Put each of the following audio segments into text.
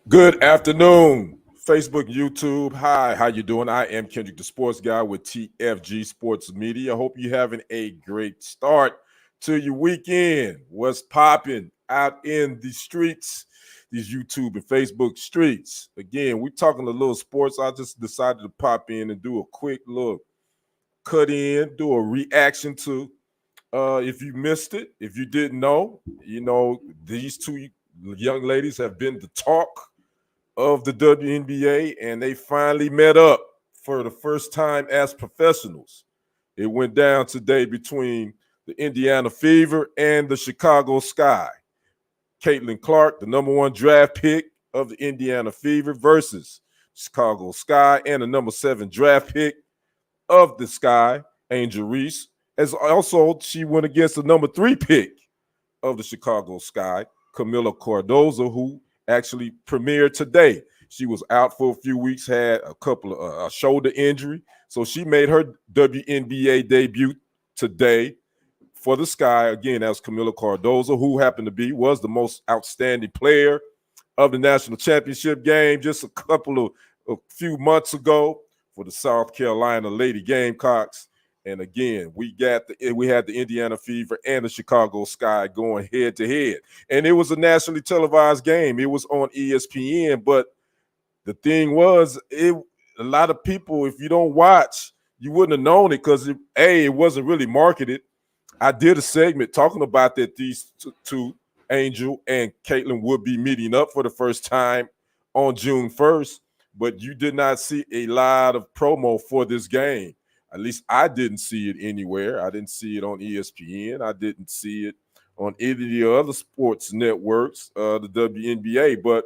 Good afternoon, Facebook, YouTube. Hi, how you doing? I am Kendrick, the sports guy with TFG Sports Media. I hope you're having a great start to your weekend. What's popping out in the streets, these YouTube and Facebook streets? Again, we're talking a little sports. I just decided to pop in and do a quick look, cut in, do a reaction to. If you missed it, if you didn't know, these two young ladies have been the talk of the WNBA, and they finally met up for the first time as professionals. It went down today between the Indiana Fever and the Chicago Sky. Caitlin Clark, the number one draft pick of the Indiana Fever, versus Chicago Sky, and the number 7 draft pick of the Sky, Angel Reese. As also, she went against the number 3 pick of the Chicago Sky, Camila Cardozo, who actually premiered today. She was out for a few weeks, had a couple of a shoulder injury, so she made her WNBA debut today for the Sky. Again, that was Camila Cardozo, who happened to was the most outstanding player of the national championship game just a few months ago for the South Carolina Lady Gamecocks. And again, we had the Indiana Fever and the Chicago Sky going head to head. And it was a nationally televised game. It was on ESPN. But the thing was, a lot of people, if you don't watch, you wouldn't have known it because it wasn't really marketed. I did a segment talking about that these two, Angel and Caitlin, would be meeting up for the first time on June 1st. But you did not see a lot of promo for this game. At least I didn't see it anywhere. I didn't see it on ESPN. I didn't see it on any of the other sports networks, the WNBA.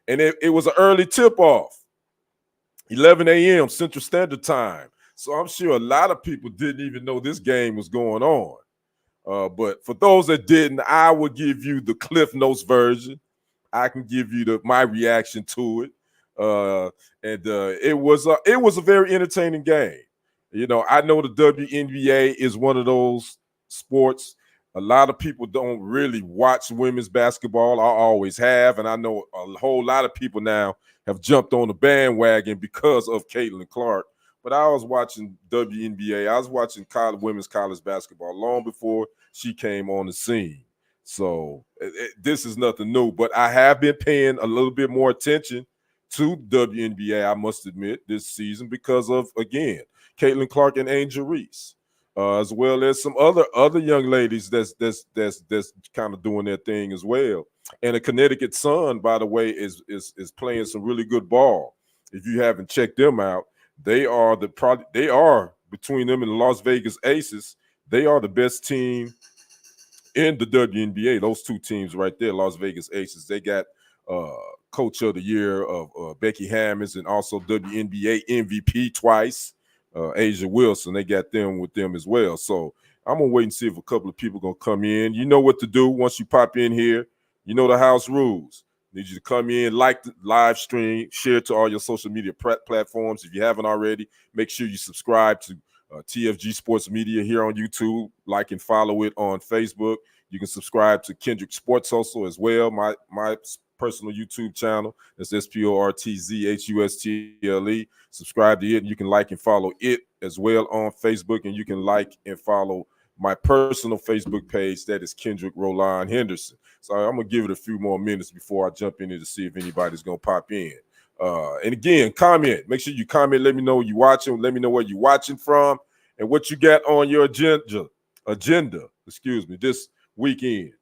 And it was an early tip-off, 11 a.m. Central Standard Time. So I'm sure a lot of people didn't even know this game was going on. But for those that didn't, I will give you the Cliff Notes version. I can give you my reaction to it. It was a very entertaining game. I know the WNBA is one of those sports. A lot of people don't really watch women's basketball. I always have, and I know a whole lot of people now have jumped on the bandwagon because of Caitlin Clark. But I was watching WNBA. I was watching women's college basketball long before she came on the scene. So this is nothing new. But I have been paying a little bit more attention to WNBA, I must admit, this season because of, again, Caitlin Clark and Angel Reese, as well as some other young ladies that's kind of doing their thing as well. And the Connecticut Sun, by the way, is playing some really good ball. If you haven't checked them out, they are between them and the Las Vegas Aces, they are the best team in the WNBA. Those two teams right there, Las Vegas Aces, they got Coach of the Year of Becky Hammons, and also WNBA MVP twice, Asia Wilson. They got them with them as well. So I'm going to wait and see if a couple of people are going to come in. You know what to do once you pop in here. You know the house rules. Need you to come in, like the live stream, share it to all your social media platforms. If you haven't already, make sure you subscribe to TFG Sports Media here on YouTube. Like and follow it on Facebook. You can subscribe to Kendrick Sports Hustle as well, my personal YouTube channel. That's SportzHustle. Subscribe to it, and you can like and follow it as well on Facebook, and you can like and follow my personal Facebook page. That is Kendrick Roland Henderson. So I'm going to give it a few more minutes before I jump in here to see if anybody's going to pop in. And again, comment. Make sure you comment. Let me know you're watching. Let me know where you're watching from and what you got on your agenda, this weekend.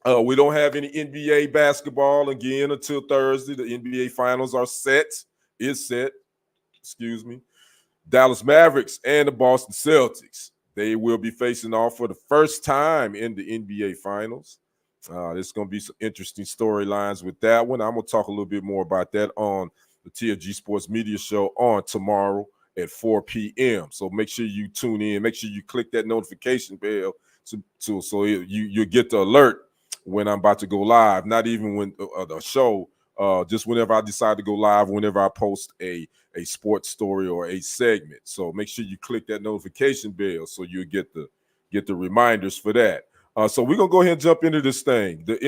We don't have any NBA basketball again until Thursday. The NBA Finals are set. Dallas Mavericks and the Boston Celtics. They will be facing off for the first time in the NBA Finals. There's going to be some interesting storylines with that one. I'm going to talk a little bit more about that on the TFG Sports Media Show on tomorrow at 4 p.m. So make sure you tune in. Make sure you click that notification bell so you get the alert when I'm about to go live. Not even when the show, just whenever I decide to go live, whenever I post a sports story or a segment. So make sure you click that notification bell so you get the reminders for that. So we're gonna go ahead and jump into this thing. The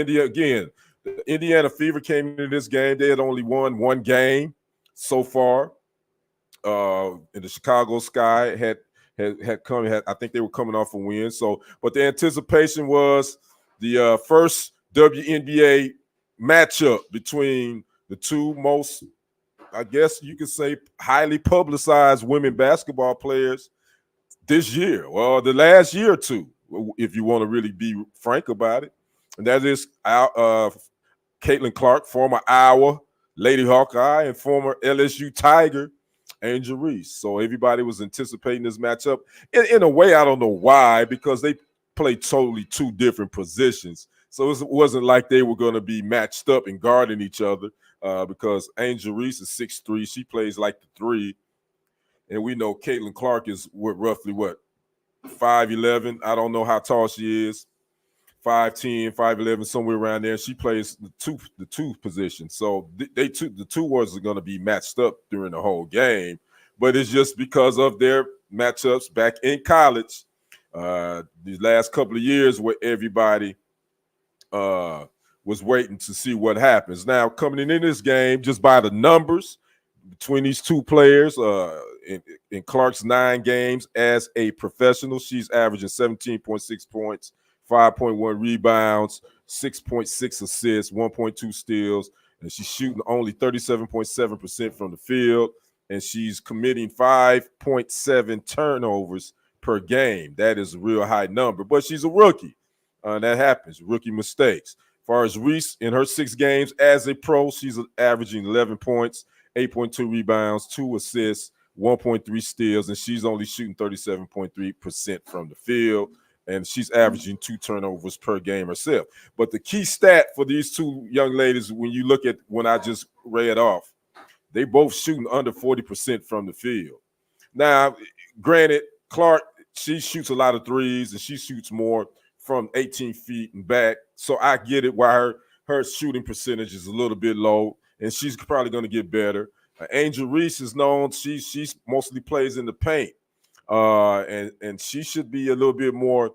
The Indiana Fever came into this game. They had only won one game so far. And the Chicago Sky had come. I think they were coming off a win. So, but the anticipation was the first WNBA matchup between the two most, I guess you could say, highly publicized women basketball players this year. Well, the last year or two, if you want to really be frank about it, and that is Caitlin Clark, former Iowa Lady Hawkeye, and former LSU Tiger Angel Reese. So everybody was anticipating this matchup. In a way, I don't know why, because they play totally two different positions. So it wasn't like they were going to be matched up and guarding each other because Angel Reese is 6'3". She plays like the 3. And we know Caitlin Clark is roughly 5'11". I don't know how tall she is. 5'10", 5'11", somewhere around there. She plays the two position. So the two wards are going to be matched up during the whole game. But it's just because of their matchups back in college these last couple of years where everybody was waiting to see what happens. Now, coming in this game, just by the numbers between these two players, in Clark's 9 games as a professional, she's averaging 17.6 points, 5.1 rebounds, 6.6 assists, 1.2 steals, and she's shooting only 37.7% from the field, and she's committing 5.7 turnovers per game. That is a real high number, but she's a rookie. That happens, rookie mistakes. As far as Reese, in her 6 games as a pro, she's averaging 11 points, 8.2 rebounds, 2 assists, 1.3 steals, and she's only shooting 37.3% from the field, and she's averaging 2 turnovers per game herself. But the key stat for these two young ladies, when you look at when I just read off, they both shooting under 40% from the field. Now, granted, Clark, she shoots a lot of threes, and she shoots more from 18 feet and back. So I get it why her shooting percentage is a little bit low, and she's probably going to get better. Angel Reese is known, she mostly plays in the paint. And she should be a little bit more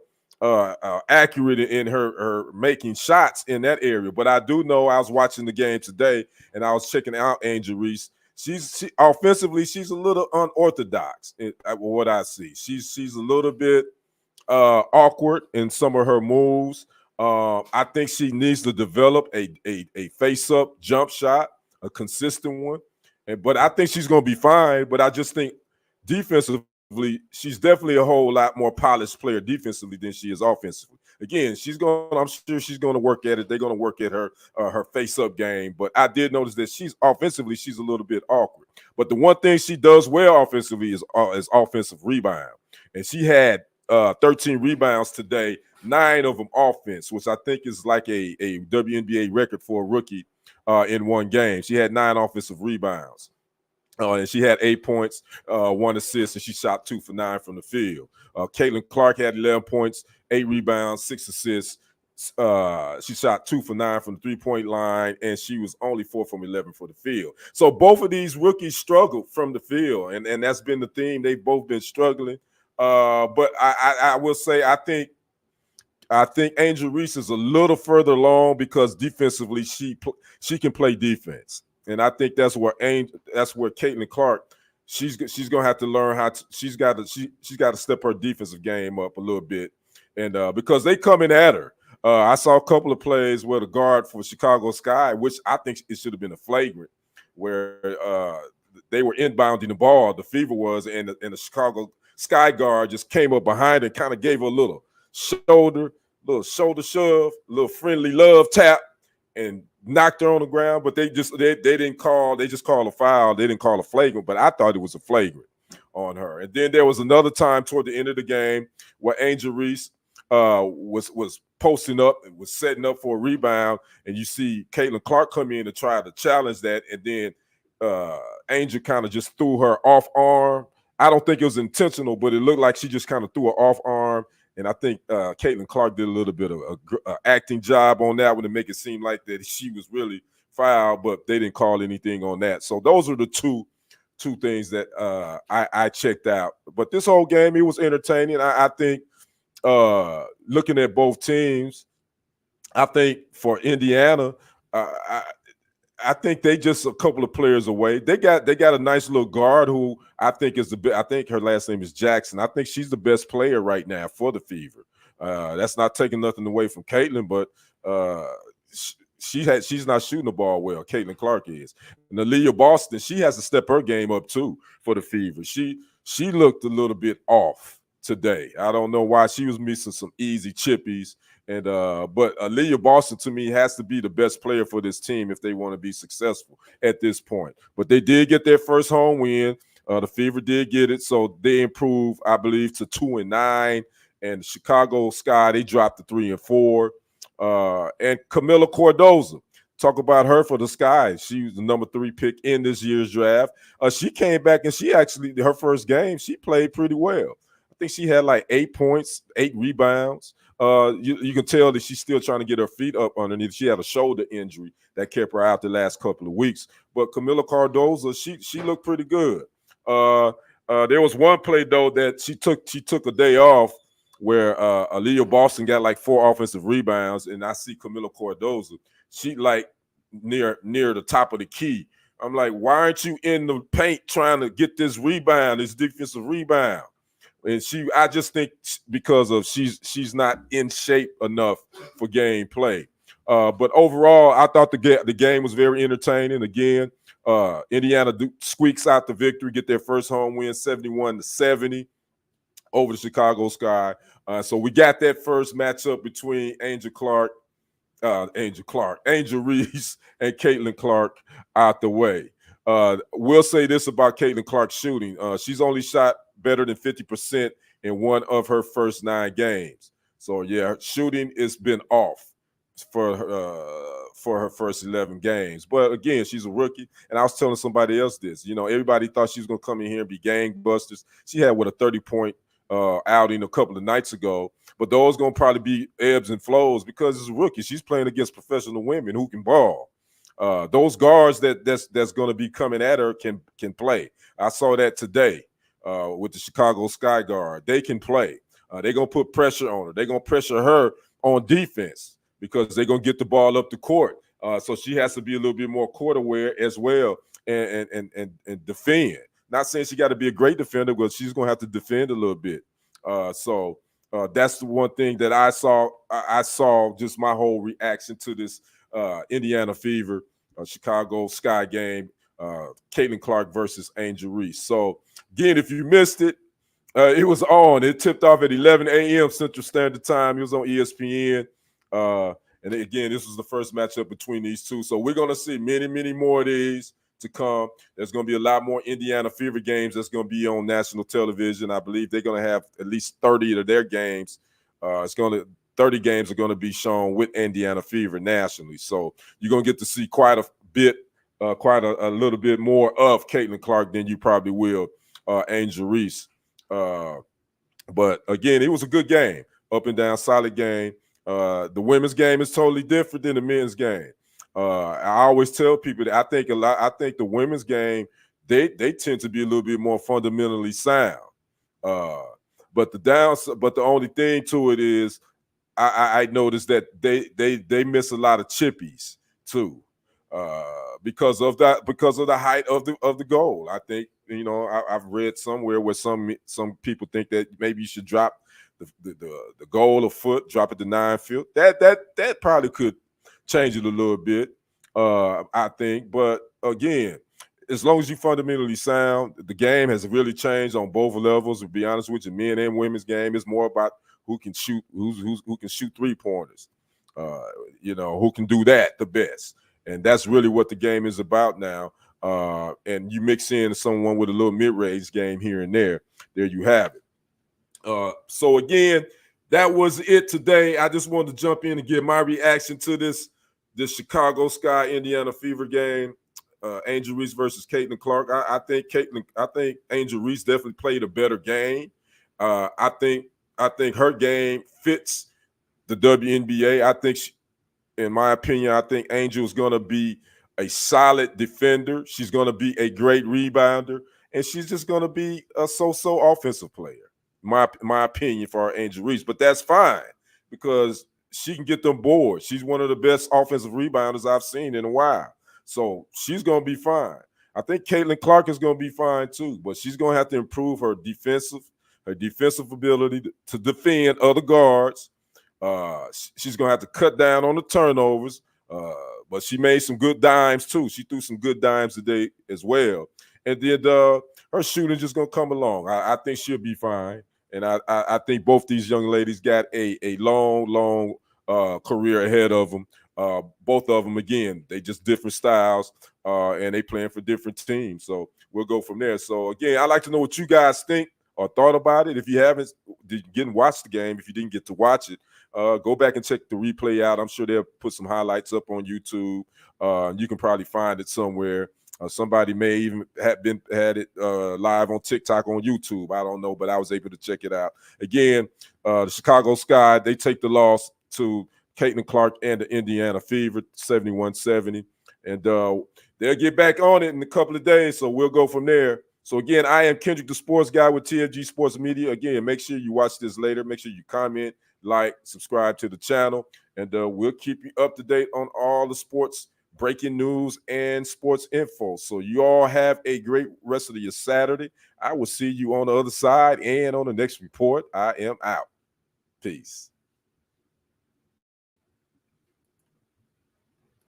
accurate in her making shots in that area. But I do know, I was watching the game today, and I was checking out Angel Reese. She offensively, she's a little unorthodox in what I see. She's a little bit awkward in some of her moves. I think she needs to develop a face-up jump shot, a consistent one. But I think she's going to be fine. But I just think defensively, she's definitely a whole lot more polished player defensively than she is offensively. Again, I'm sure she's going to work at it. They're going to work at her face-up game. But I did notice that she's a little bit awkward. But the one thing she does well offensively is offensive rebound. And she had 13 rebounds today, 9 of them offense, which I think is like a WNBA record for a rookie in one game. She had 9 offensive rebounds. And she had 8 points, 1 assist, and she shot 2 for 9 from the field. Caitlin Clark had 11 points, 8 rebounds, 6 assists. She shot 2 for 9 from the 3-point line, and she was only 4 from 11 for the field. So both of these rookies struggled from the field, and that's been the theme. They've both been struggling. But I will say I think Angel Reese is a little further along because defensively she can play defense. And I think that's where Caitlin Clark, she's gonna have to learn how to. She's got to step her defensive game up a little bit, and because they coming at her. I saw a couple of plays where the guard for Chicago Sky, which I think it should have been a flagrant, where they were inbounding the ball. The Fever was, and the Chicago Sky guard just came up behind and kind of gave her a little shoulder shove, little friendly love tap, and knocked her on the ground, but they just called a foul. They didn't call a flagrant, but I thought it was a flagrant on her. And then there was another time toward the end of the game where Angel Reese was posting up, was setting up for a rebound, and you see Caitlin Clark come in to try to challenge that, and then Angel kind of just threw her off arm. I don't think it was intentional, but it looked like she just kind of threw her off arm. And I think Caitlin Clark did a little bit of a acting job on that one to make it seem like that she was really fouled, but they didn't call anything on that. So those are the two things that I checked out. But this whole game, it was entertaining. I think looking at both teams, I think for Indiana, I, I think they just a couple of players away. They got a nice little guard who I think is I think her last name is Jackson. I think she's the best player right now for the Fever. That's not taking nothing away from Caitlin, but uh, she's not shooting the ball well. Caitlin Clark is, and Aaliyah Boston, she has to step her game up too for the Fever. She looked a little bit off today. I don't know why. She was missing some easy chippies. And but Aaliyah Boston to me has to be the best player for this team if they want to be successful at this point. But they did get their first home win. The Fever did get it, so they improved, I believe, to 2-9. And Chicago Sky, they dropped to 3-4. And Camila Cordoza, talk about her for the Sky. She was the number 3 pick in this year's draft. She came back and she actually, her first game, she played pretty well. I think she had like 8 points, 8 rebounds. You can tell that she's still trying to get her feet up underneath. She had a shoulder injury that kept her out the last couple of weeks. But Camila Cardoza, she looked pretty good. There was one play though that she took a day off where Aaliyah Boston got like 4 offensive rebounds, and I see Camila Cardoza. She like near the top of the key. I'm like, why aren't you in the paint trying to get this rebound, this defensive rebound? And I just think because of she's not in shape enough for game play. But overall, I thought the game was very entertaining. Again, Indiana squeaks out the victory, get their first home win, 71-70 over the Chicago Sky. So we got that first matchup between Angel Reese, and Caitlin Clark out the way. We'll say this about Caitlin Clark's shooting. She's only shot better than 50% in one of her first 9 games. So yeah, shooting has been off for her first 11 games. But again, she's a rookie, and I was telling somebody else this. Everybody thought she was going to come in here and be gangbusters. She had a 30-point outing a couple of nights ago, but those going to probably be ebbs and flows because it's a rookie. She's playing against professional women who can ball. Those guards that's going to be coming at her can play. I saw that today with the Chicago Sky guard. They can play. They're going to put pressure on her. They're going to pressure her on defense because they're going to get the ball up the court. So she has to be a little bit more court aware as well and defend. Not saying she got to be a great defender, but she's going to have to defend a little bit. So that's the one thing that I saw. I saw just my whole reaction to this Indiana Fever, Chicago Sky game, Caitlin Clark versus Angel Reese. So again, if you missed it, it was on. It tipped off at 11 a.m. Central Standard Time. It was on ESPN. And again, this was the first matchup between these two. So we're going to see many, many more of these to come. There's going to be a lot more Indiana Fever games that's going to be on national television. I believe they're going to have at least 30 of their games. 30 games are going to be shown with Indiana Fever nationally. So you're going to get to see quite a little bit more of Caitlin Clark than you probably will Angel Reese. But again, it was a good game, up and down, solid game. The women's game is totally different than the men's game. I always tell people that I think the women's game, they tend to be a little bit more fundamentally sound. But the only thing to it is I noticed that they miss a lot of chippies too. Because of the height of the goal. I think I've read somewhere where some people think that maybe you should drop the goal a foot, drop it to 9 feet. That probably could change it a little bit. I think, but again, as long as you fundamentally sound, the game has really changed on both levels. To be honest with you, men and women's game is more about who can shoot 3-pointers. Who can do that the best. And that's really what the game is about now. And you mix in someone with a little mid-range game here and there you have it. So again, that was it today. I just wanted to jump in and give my reaction to this Chicago Sky Indiana Fever game. Angel Reese versus Caitlin Clark. I think Angel Reese definitely played a better game. I think her game fits the WNBA. I think in my opinion, I think Angel is going to be a solid defender. She's going to be a great rebounder, and she's just going to be a so-so offensive player. My opinion for our Angel Reese, but that's fine because she can get them boards. She's one of the best offensive rebounders I've seen in a while. So she's going to be fine. I think Caitlin Clark is going to be fine too, but she's going to have to improve her defensive ability to defend other guards. She's going to have to cut down on the turnovers. But she made some good dimes too. She threw some good dimes today as well. And then her shooting just going to come along. I think she'll be fine. And I think both these young ladies got a long career ahead of them. Both of them, again, they just different styles, and they playing for different teams. So we'll go from there. So again, I'd like to know what you guys think or thought about it. If you didn't watch the game, if you didn't get to watch it, go back and check the replay out. I'm sure they'll put some highlights up on YouTube. You can probably find it somewhere. Somebody may even had it live on TikTok, on YouTube. I don't know, but I was able to check it out. Again, the Chicago Sky, they take the loss to Caitlin Clark and the Indiana Fever, 71-70. And they'll get back on it in a couple of days, so we'll go from there. So again, I am Kendrick, the sports guy with TFG Sports Media. Again, make sure you watch this later. Make sure you comment, like, subscribe to the channel, and we'll keep you up to date on all the sports breaking news and sports info. So you all have a great rest of your Saturday. I will see you on the other side and on the next report. I am out. Peace.